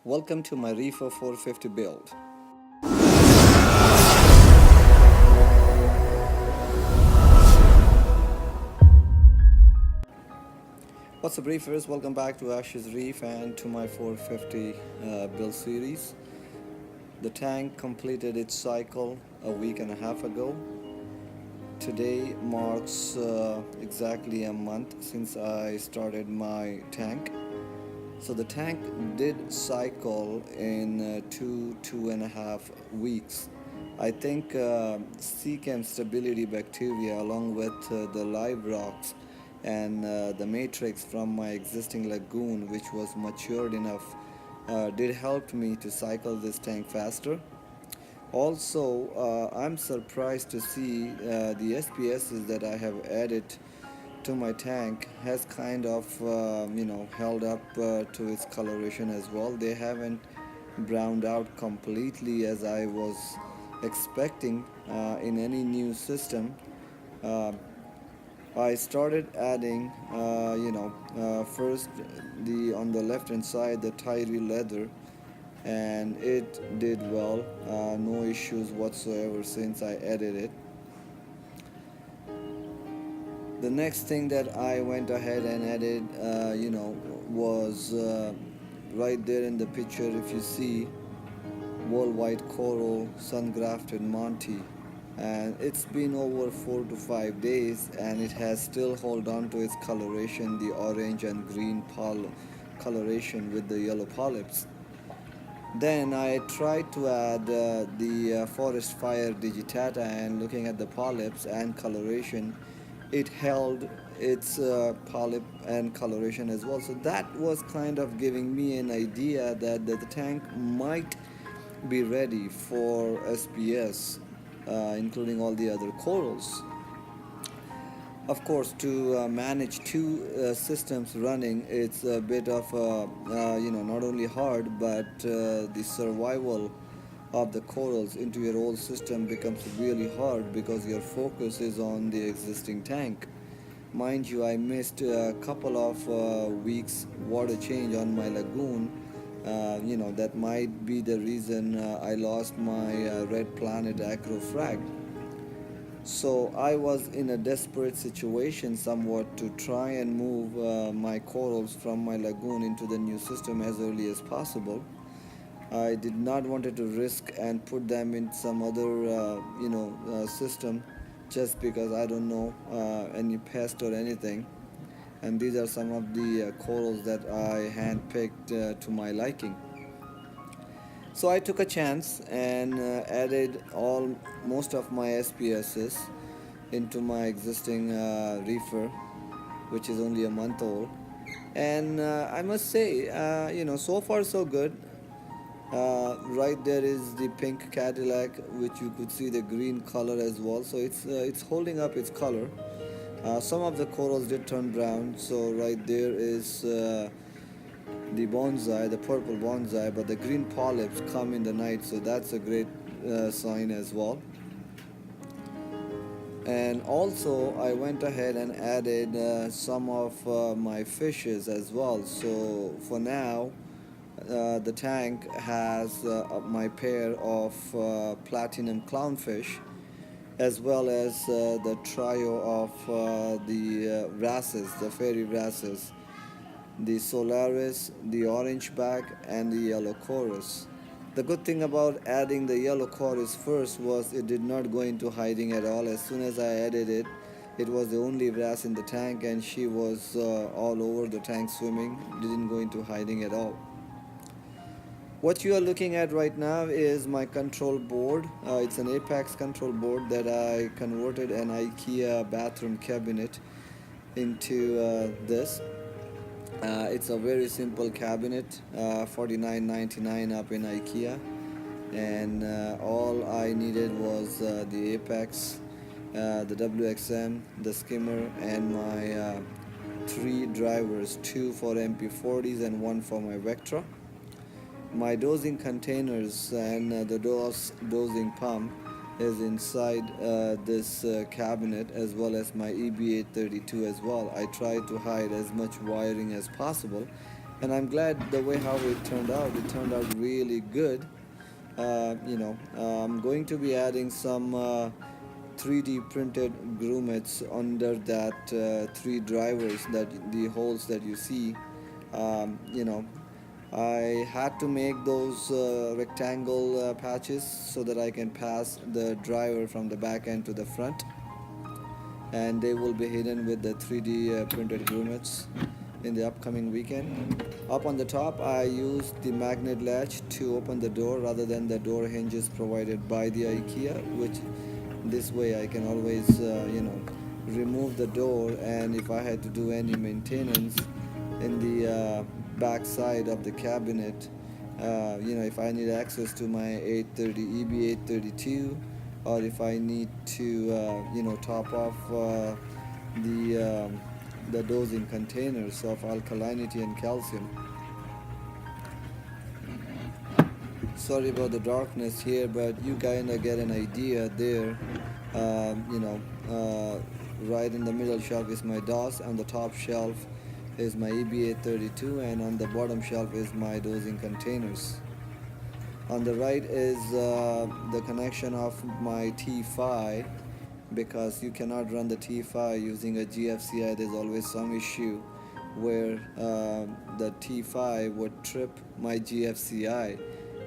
Welcome to my Reefer 450 build. What's up, Reefers? Welcome back to Ash's Reef and to my 450 build series. The tank completed its cycle a week and a half ago. Today marks exactly a month since I started my tank. So the tank did cycle in 2.5 weeks. I think sea chem stability bacteria, along with the live rocks and the matrix from my existing lagoon, which was matured enough, did help me to cycle this tank faster. Also, I'm surprised to see the SPSs that I have added to my tank has kind of held up to its coloration as well. They haven't browned out completely as I was expecting in any new system. uh, I started adding first the on the left hand side the Tyree leather, and it did well. No issues whatsoever since I added it. The next thing that I went ahead and added, was right there in the picture. If you see, worldwide coral, sun-grafted Monty, and it's been over 4 to 5 days, and it has still hold on to its coloration, the orange and green coloration with the yellow polyps. Then I tried to add the forest fire digitata, and looking at the polyps and coloration, it held its polyp and coloration as well. So that was kind of giving me an idea that the tank might be ready for SPS, including all the other corals. Of course, to manage two systems running, it's a bit of not only hard, but the survival of the corals into your old system becomes really hard because your focus is on the existing tank. Mind you, I missed a couple of weeks water change on my lagoon. That might be the reason I lost my Red Planet Acro Frag. So I was in a desperate situation somewhat to try and move my corals from my lagoon into the new system as early as possible. I did not wanted to risk and put them in some other system just because I don't know any pest or anything. And these are some of the corals that I handpicked to my liking. So I took a chance and added all most of my SPSs into my existing reefer, which is only a month old. And I must say, so far so good. Right there is the pink Cadillac, which you could see the green color as well. So it's holding up its color. Some of the corals did turn brown. So right there is the bonsai, the purple bonsai, but the green polyps come in the night. So that's a great sign as well. And also I went ahead and added some of my fishes as well. So for now, the tank has my pair of platinum clownfish, as well as the trio of the wrasses, the fairy wrasses, the Solaris, the orange back, and the yellow chorus. The good thing about adding the yellow chorus first was it did not go into hiding at all. As soon as I added it, it was the only wrasse in the tank, and she was all over the tank swimming, didn't go into hiding at all. What you are looking at right now is my control board. It's an Apex control board that I converted an IKEA bathroom cabinet into this. It's a very simple cabinet, $49.99 up in IKEA, and all I needed was the Apex, the WXM, the skimmer, and my three drivers, two for MP40s and one for my Vectra. My dosing containers and the dosing pump is inside this cabinet, as well as my EB832 as well. I try to hide as much wiring as possible and I'm glad the way how it turned out. It turned out really good. I'm going to be adding some 3D printed grommets under that three drivers, that the holes that you see. Um, you know, I had to make those rectangle patches so that I can pass the driver from the back end to the front, and they will be hidden with the 3D printed grommets in the upcoming weekend. Up on the top, I used the magnet latch to open the door rather than the door hinges provided by the IKEA, which this way I can always, remove the door, and if I had to do any maintenance in the back side of the cabinet, if I need access to my 830 EB832, or if I need to, top off the the dosing containers of alkalinity and calcium. Sorry about the darkness here, but you kind of get an idea there. Um, you know, right in the middle shelf is my DOS, on the top shelf is my EBA32, and on the bottom shelf is my dosing containers. On the right is the connection of my T5, because you cannot run the T5 using a GFCI. There's always some issue where the T5 would trip my GFCI.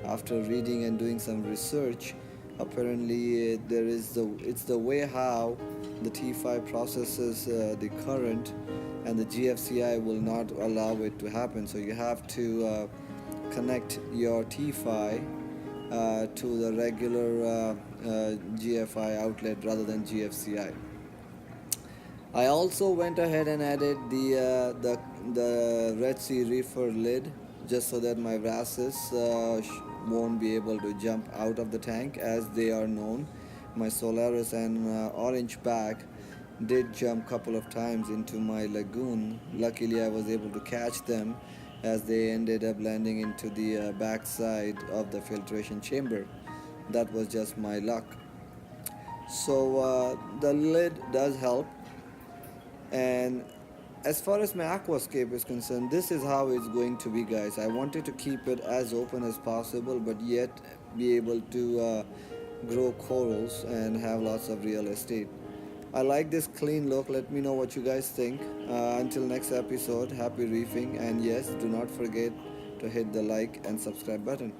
After reading and doing some research, apparently it's the way how the T5 processes the current, and the GFCI will not allow it to happen. So you have to connect your T5 to the regular GFI outlet rather than GFCI. I also went ahead and added the Red Sea Reefer lid, just so that my brasses won't be able to jump out of the tank as they are known. My Solaris and Orange back did jump couple of times into my lagoon. Luckily, I was able to catch them as they ended up landing into the backside of the filtration chamber. That was just my luck. So the lid does help. And as far as my aquascape is concerned, this is how it's going to be, guys. I wanted to keep it as open as possible, but yet be able to grow corals and have lots of real estate. I like this clean look. Let me know what you guys think. Until next episode, happy reefing, and yes, do not forget to hit the like and subscribe button.